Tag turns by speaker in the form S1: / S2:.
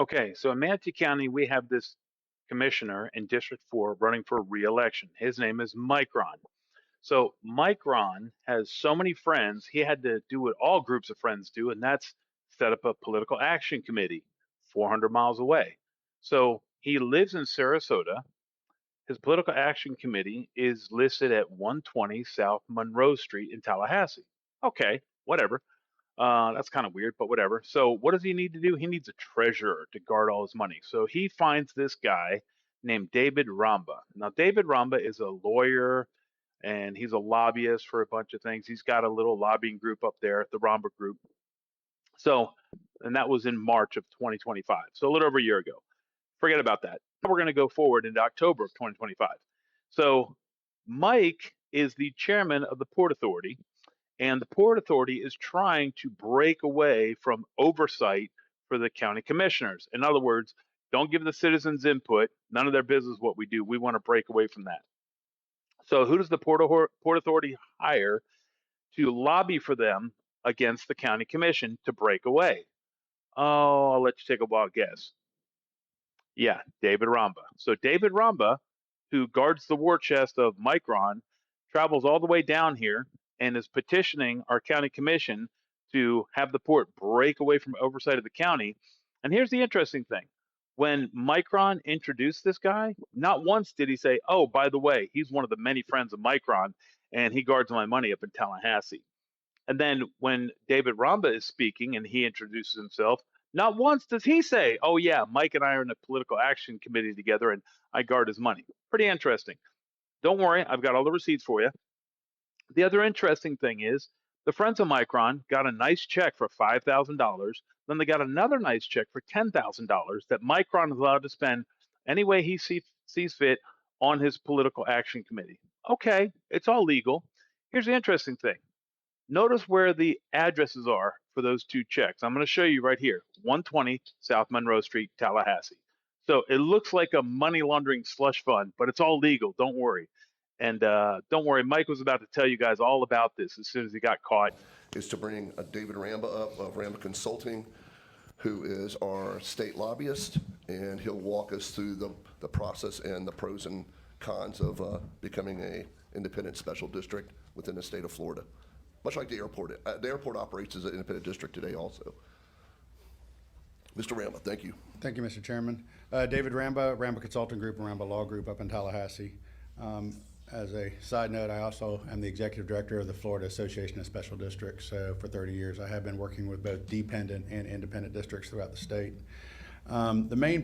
S1: Okay, so in Manatee County, we have this commissioner in District 4 running for re-election. His name is Mike Ron. So Mike Ron has so many friends, he had to do what all groups of friends do, and that's set up a political action committee 400 miles away. So he lives in Sarasota. His political action committee is listed at 120 South Monroe Street in Tallahassee. Okay, whatever. That's kind of weird, but whatever. So, what does he need to do? He needs a treasurer to guard all his money. So, he finds this guy named David Ramba. Now, David Ramba is a lawyer and he's a lobbyist for a bunch of things. He's got a little lobbying group up there, the Ramba Group. So, and that was in March of 2025. So, a little over a year ago. Forget about that. Now we're going to go forward into October of 2025. So, Mike is the chairman of the Port Authority, and the Port Authority is trying to break away from oversight for the county commissioners. In other words, don't give the citizens input. None of their business what we do. We want to break away from that. So, who does the Port Authority hire to lobby for them against the county commission to break away? Oh, I'll let you take a wild guess. Yeah, David Ramba. So David Ramba, who guards the war chest of Micron, travels all the way down here and is petitioning our county commission to have the port break away from oversight of the county. And here's the interesting thing. When Micron introduced this guy, not once did he say, "Oh, by the way, he's one of the many friends of Micron and he guards my money up in Tallahassee." And then when David Ramba is speaking and he introduces himself, not once does he say, "Oh, yeah, Mike and I are in a political action committee together and I guard his money." Pretty interesting. Don't worry, I've got all the receipts for you. The other interesting thing is the friends of Micron got a nice check for $5,000. Then they got another nice check for $10,000 that Micron is allowed to spend any way he sees fit on his political action committee. Okay, it's all legal. Here's the interesting thing. Notice where the addresses are for those two checks. I'm going to show you right here, 120 South Monroe Street, Tallahassee. So it looks like a money laundering slush fund, but it's all legal. Don't worry. And don't worry, Mike was about to tell you guys all about this as soon as he got caught.
S2: Is to bring David Ramba up of Ramba Consulting, who is our state lobbyist, and he'll walk us through the process and the pros and cons of becoming a independent special district within the state of Florida. Much like the airport. The airport operates as an independent district today also. Mr. Ramba, thank you.
S3: Thank you, Mr. Chairman. David Ramba, Ramba Consulting Group and Ramba Law Group up in Tallahassee. As a side note, I also am the executive director of the Florida Association of Special Districts. So for 30 years, I have been working with both dependent and independent districts throughout the state. The main